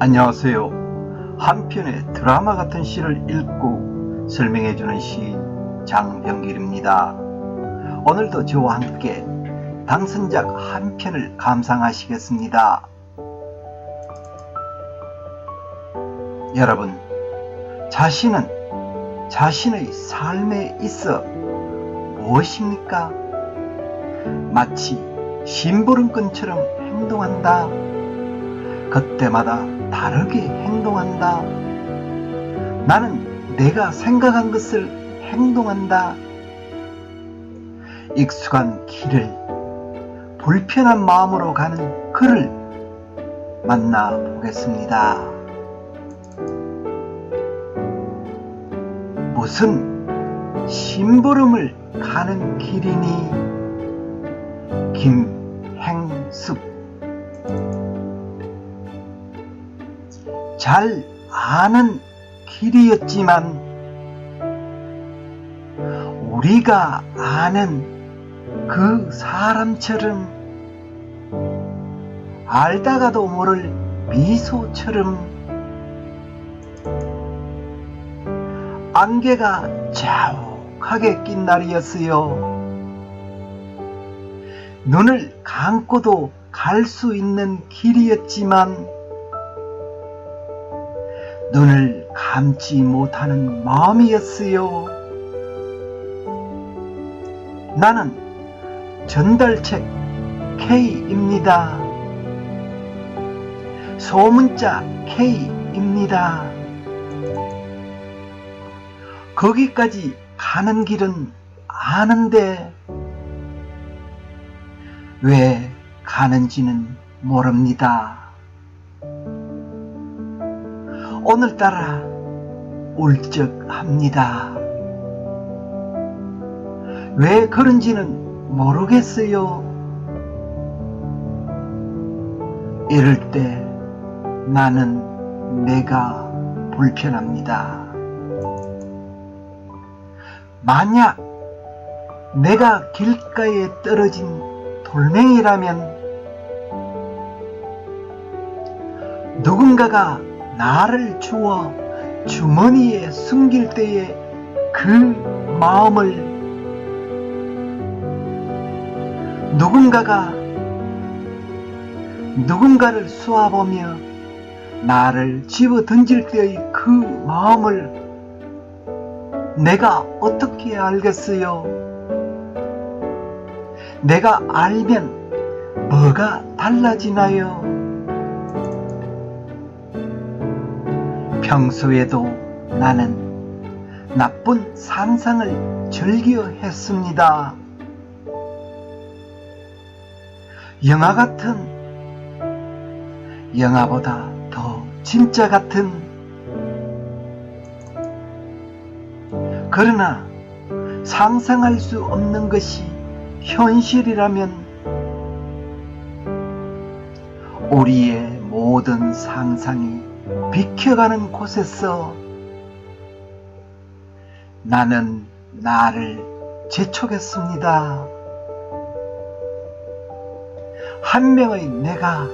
안녕하세요. 한 편의 드라마 같은 시를 읽고 설명해주는 시인 장병길입니다. 오늘도 저와 함께 당선작 한 편을 감상하시겠습니다. 여러분, 자신은 자신의 삶에 있어 무엇입니까? 마치 심부름꾼처럼 행동한다. 그때마다 다르게 행동한다. 나는 내가 생각한 것을 행동한다. 익숙한 길을 불편한 마음으로 가는 그를 만나보겠습니다. 무슨 심부름을 가는 길이니? 김행숙. 잘 아는 길이었지만 우리가 아는 그 사람처럼 알다가도 모를 미소처럼 안개가 자욱하게 낀 날이었어요. 눈을 감고도 갈 수 있는 길이었지만 눈을 감지 못하는 마음이었어요. 나는 전달책 K입니다. 소문자 K입니다. 거기까지 가는 길은 아는데 왜 가는지는 모릅니다. 오늘따라 울적합니다. 왜 그런지는 모르겠어요. 이럴 때 나는 내가 불편합니다. 만약 내가 길가에 떨어진 돌멩이라면 누군가가 나를 주워 주머니에 숨길 때의 그 마음을 누군가를 쏘아보며 나를 집어 던질 때의 그 마음을 내가 어떻게 알겠어요? 내가 알면 뭐가 달라지나요? 평소에도 나는 나쁜 상상을 즐겨 했습니다. 영화 같은, 영화보다 더 진짜 같은. 그러나 상상할 수 없는 것이 현실이라면 우리의 모든 상상이 비켜가는 곳에서 나는 나를 재촉했습니다. 한 명의 내가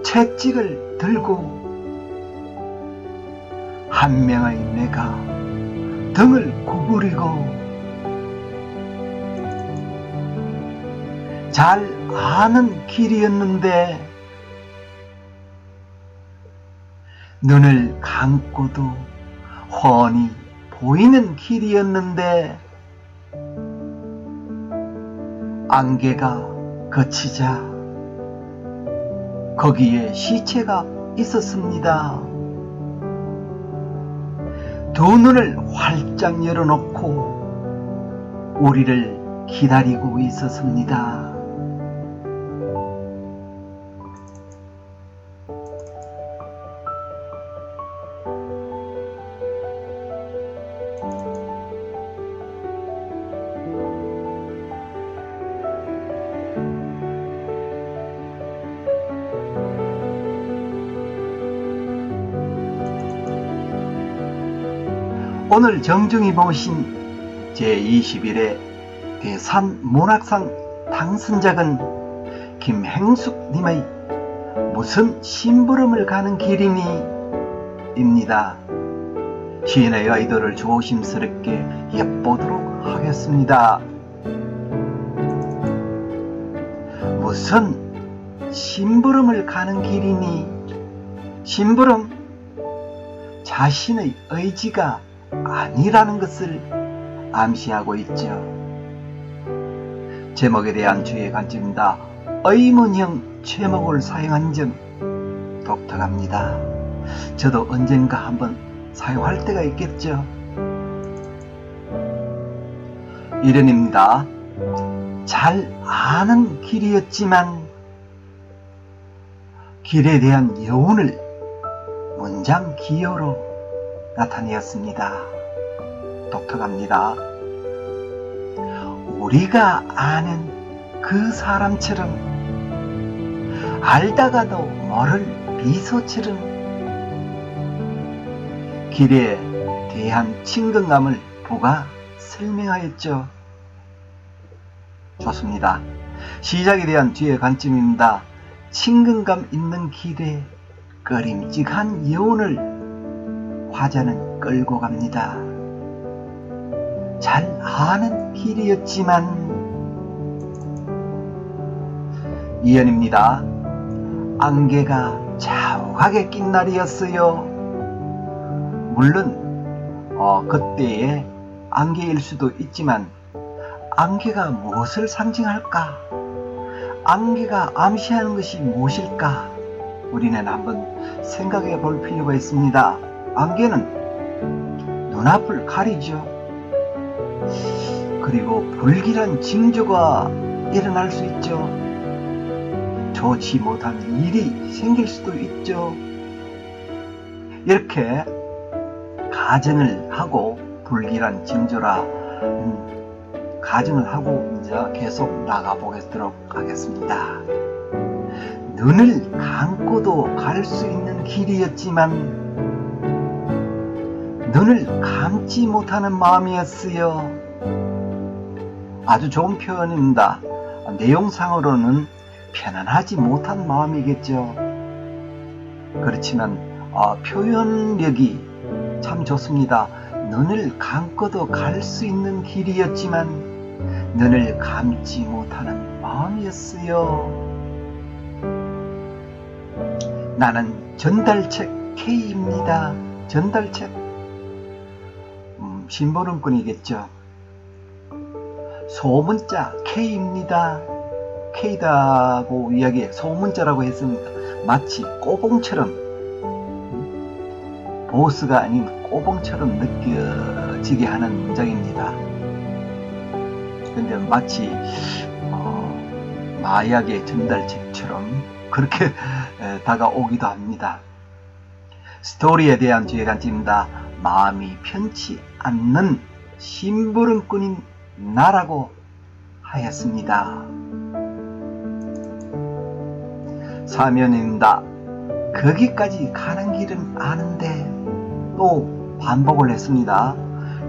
채찍을 들고 한 명의 내가 등을 구부리고 잘 아는 길이었는데 눈을 감고도 훤히 보이는 길이었는데 안개가 걷히자 거기에 시체가 있었습니다. 두 눈을 활짝 열어놓고 우리를 기다리고 있었습니다. 오늘 정중히 모신 제21회 대산문학상 당선작은 김행숙님의 무슨 심부름을 가는 길이니? 입니다. 시인의 의도를 조심스럽게 엿보도록 하겠습니다. 무슨 심부름을 가는 길이니? 심부름? 자신의 의지가 아니라는 것을 암시하고 있죠. 제목에 대한 주의 관점입니다. 의문형 제목을 사용한 점 독특합니다. 저도 언젠가 한번 사용할 때가 있겠죠. 이련입니다. 잘 아는 길이었지만 길에 대한 여운을 문장 기호로 나타내었습니다. 독특합니다. 우리가 아는 그 사람처럼 알다가도 모를 미소처럼 길에 대한 친근감을 부가 설명하였죠. 좋습니다. 시작에 대한 뒤의 관점입니다. 친근감 있는 길에 꺼림직한 여운을 화자는 끌고 갑니다. 잘 아는 길이었지만 이연입니다. 안개가 자욱하게 낀 날이었어요. 물론 그때의 안개일 수도 있지만 안개가 무엇을 상징할까? 안개가 암시하는 것이 무엇일까? 우리는 한번 생각해 볼 필요가 있습니다. 안개는 눈앞을 가리죠. 그리고 불길한 징조가 일어날 수 있죠. 좋지 못한 일이 생길 수도 있죠. 이렇게 가정을 하고 불길한 징조라 가정을 하고 이제 계속 나가보도록 하겠습니다. 눈을 감고도 갈 수 있는 길이었지만 눈을 감지 못하는 마음이었어요. 아주 좋은 표현입니다. 내용상으로는 편안하지 못한 마음이겠죠. 그렇지만 표현력이 참 좋습니다. 눈을 감고도 갈 수 있는 길이었지만 눈을 감지 못하는 마음이었어요. 나는 전달책 K입니다. 전달책 심부름꾼이겠죠. 소문자 K입니다. K다고 이야기해 소문자라고 했습니다. 마치 꼬봉처럼 보스가 아닌 꼬봉처럼 느껴지게 하는 문장입니다. 근데 마치 마약의 전달책처럼 그렇게 다가오기도 합니다. 스토리에 대한 주의 관점입니다. 마음이 편치 않는 심부름꾼인 나라고 하였습니다. 사면입니다. 거기까지 가는 길은 아는데 또 반복을 했습니다.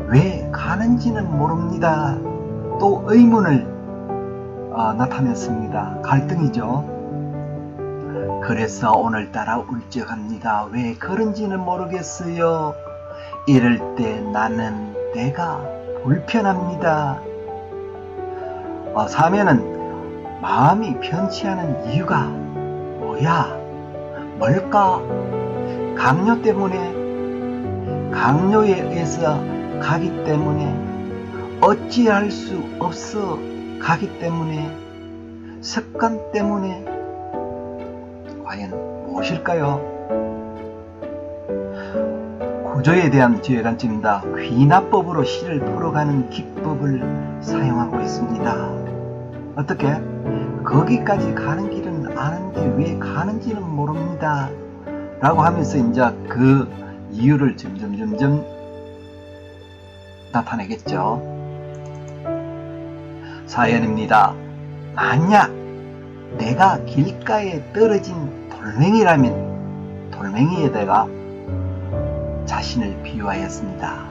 왜 가는지는 모릅니다. 또 의문을 나타냈습니다. 갈등이죠. 그래서 오늘따라 울적합니다. 왜 그런지는 모르겠어요. 이럴 때 나는 내가 불편합니다. 사면은 마음이 편치 않은 이유가 뭐야? 뭘까? 강요 때문에, 강요에 의해서 가기 때문에, 어찌할 수 없어 가기 때문에, 습관 때문에, 과연 무엇일까요? 구조에 대한 주의 관점입니다. 귀납법으로 시를 풀어가는 기법을 사용하고 있습니다. 어떻게? 거기까지 가는 길은 아는데 왜 가는지는 모릅니다. 라고 하면서 이제 그 이유를 점점 나타내겠죠. 사연입니다. 만약 내가 길가에 떨어진 돌멩이라면 돌멩이에다가 자신을 비유하였습니다.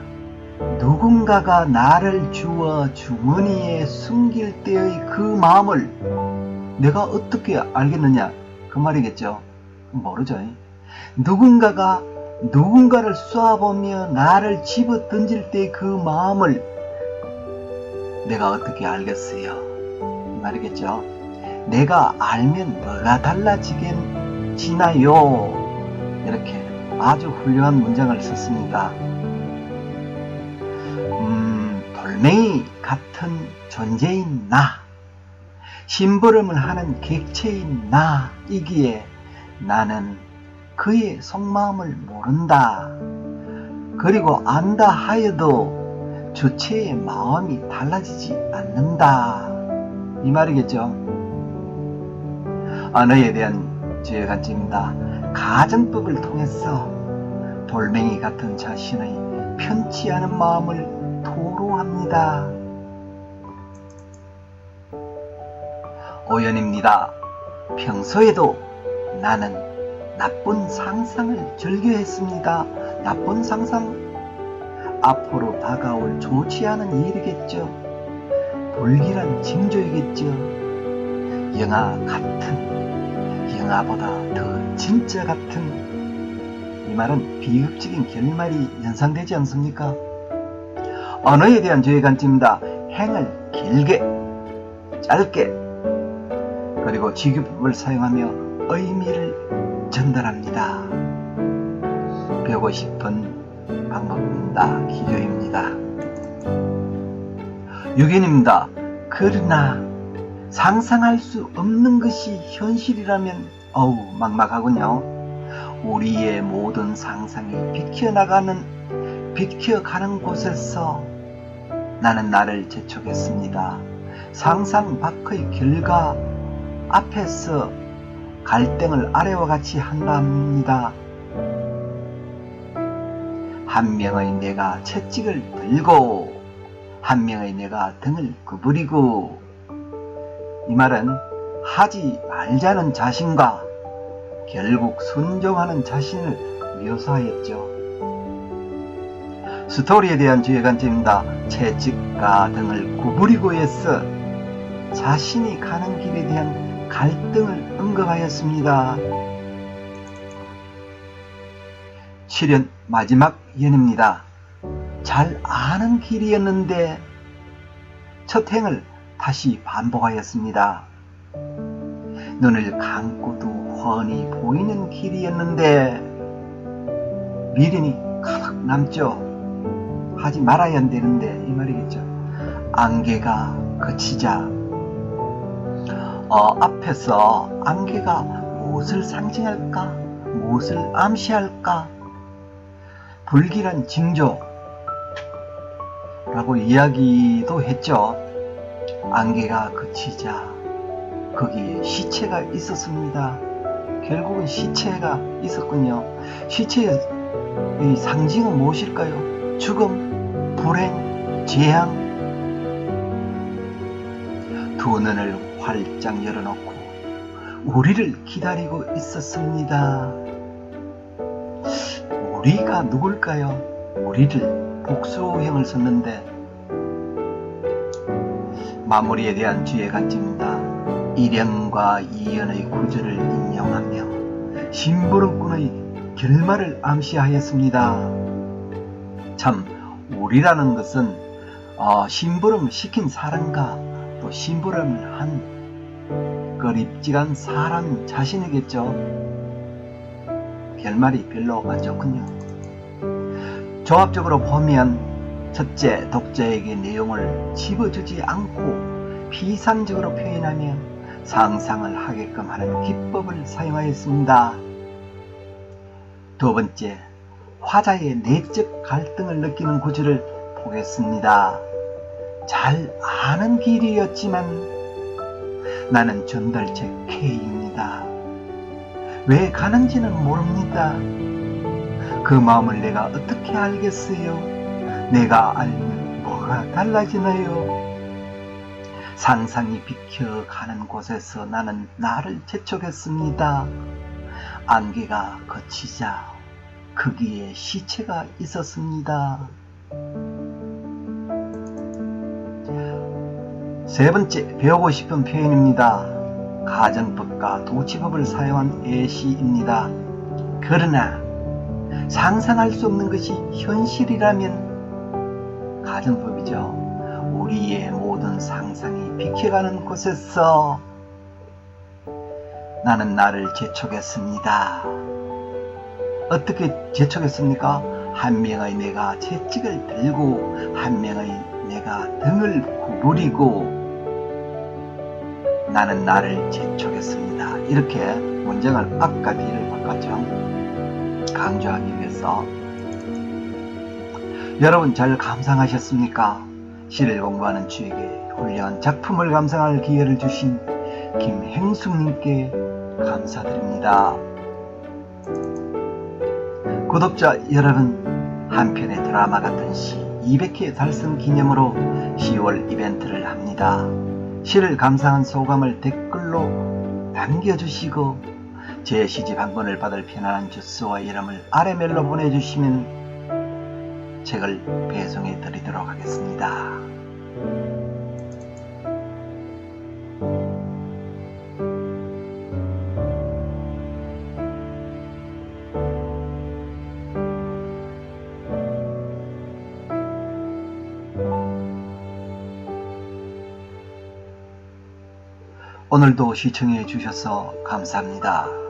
누군가가 나를 주워 주머니에 숨길 때의 그 마음을 내가 어떻게 알겠느냐 그 말이겠죠. 모르죠. 누군가가 누군가를 쏴보며 나를 집어 던질 때 그 마음을 내가 어떻게 알겠어요? 이 말이겠죠. 내가 알면 뭐가 달라지나요? 이렇게 아주 훌륭한 문장을 썼습니다. 돌멩이 같은 존재인 나, 심부름을 하는 객체인 나이기에 나는 그의 속마음을 모른다. 그리고 안다 하여도 주체의 마음이 달라지지 않는다. 이 말이겠죠. 언어에 대한 주의관점입니다. 가정법을 통해서 돌멩이 같은 자신의 편치 않은 마음을 토로합니다. 오연입니다. 평소에도 나는 나쁜 상상을 즐겨했습니다. 나쁜 상상, 앞으로 다가올 좋지 않은 일이겠죠. 불길한 징조이겠죠. 영화 같은, 영화보다 더 진짜 같은, 이 말은 비극적인 결말이 연상되지 않습니까? 언어에 대한 주의관점입니다. 행을 길게, 짧게, 그리고 직유법을 사용하며 의미를 전달합니다. 배우고 싶은 방법입니다. 기교입니다. 6연입니다. 그러나 상상할 수 없는 것이 현실이라면 막막하군요. 우리의 모든 상상이 비켜가는 곳에서 나는 나를 재촉했습니다. 상상 밖의 결과 앞에서 갈등을 아래와 같이 한답니다. 한 명의 내가 채찍을 들고 한 명의 내가 등을 구부리고, 이 말은 하지 말자는 자신과 결국 순종하는 자신을 묘사하였죠. 스토리에 대한 주의관점입니다. 채찍과 등을 구부리고에서 자신이 가는 길에 대한 갈등을 언급하였습니다. 7연 마지막 연입니다. 잘 아는 길이었는데 첫 행을 다시 반복하였습니다. 눈을 감고도 훤히 보이는 길이었는데 미련이 가득 남죠. 하지 말아야 되는데, 이 말이겠죠. 안개가 그치자 앞에서 안개가 무엇을 상징할까? 무엇을 암시할까? 불길한 징조라고 이야기도 했죠. 안개가 그치자 거기에 시체가 있었습니다. 결국은 시체가 있었군요. 시체의 상징은 무엇일까요? 죽음, 불행, 재앙. 두 눈을 활짝 열어놓고 우리를 기다리고 있었습니다. 우리가 누굴까요? 우리를 복수형을 썼는데, 마무리에 대한 주의관점입니다. 1연과 2연의 구절을 인용하며 심부름꾼의 결말을 암시하였습니다. 참, 우리라는 것은 심부름을 시킨 사람과 또 심부름을 한 거립직한 사람 자신이겠죠. 결말이 별로 안 좋군요. 조합적으로 보면, 첫째, 독자에게 내용을 집어주지 않고 피상적으로 표현하며 상상을 하게끔 하는 기법을 사용하였습니다. 두 번째, 화자의 내적 갈등을 느끼는 구절을 보겠습니다. 잘 아는 길이었지만 나는 전달책 K입니다. 왜 가는지는 모릅니다. 그 마음을 내가 어떻게 알겠어요? 내가 알면 뭐가 달라지나요? 상상이 비켜가는 곳에서 나는 나를 재촉했습니다. 안개가 거치자 거기에 시체가 있었습니다. 세 번째, 배우고 싶은 표현입니다. 가정법과 도치법을 사용한 예시입니다. 그러나 상상할 수 없는 것이 현실이라면 가정법이죠. 우리의 모든 상상이 비켜가는 곳에서 나는 나를 재촉했습니다. 어떻게 재촉했습니까? 한 명의 내가 채찍을 들고 한 명의 내가 등을 구부리고 나는 나를 재촉했습니다. 이렇게 문장을 앞과 뒤를 바꿨죠. 강조하기 위해서. 여러분 잘 감상하셨습니까? 시를 공부하는 주에게 훌륭한 작품을 감상할 기회를 주신 김행숙님께 감사드립니다. 구독자 여러분, 한편의 드라마 같은 시 200회 달성 기념으로 10월 이벤트를 합니다. 시를 감상한 소감을 댓글로 남겨주시고 제 시집 한 권을 받을 편안한 주소와 이름을 아래 멜로 보내주시면 책을 배송해 드리도록 하겠습니다. 오늘도 시청해 주셔서 감사합니다.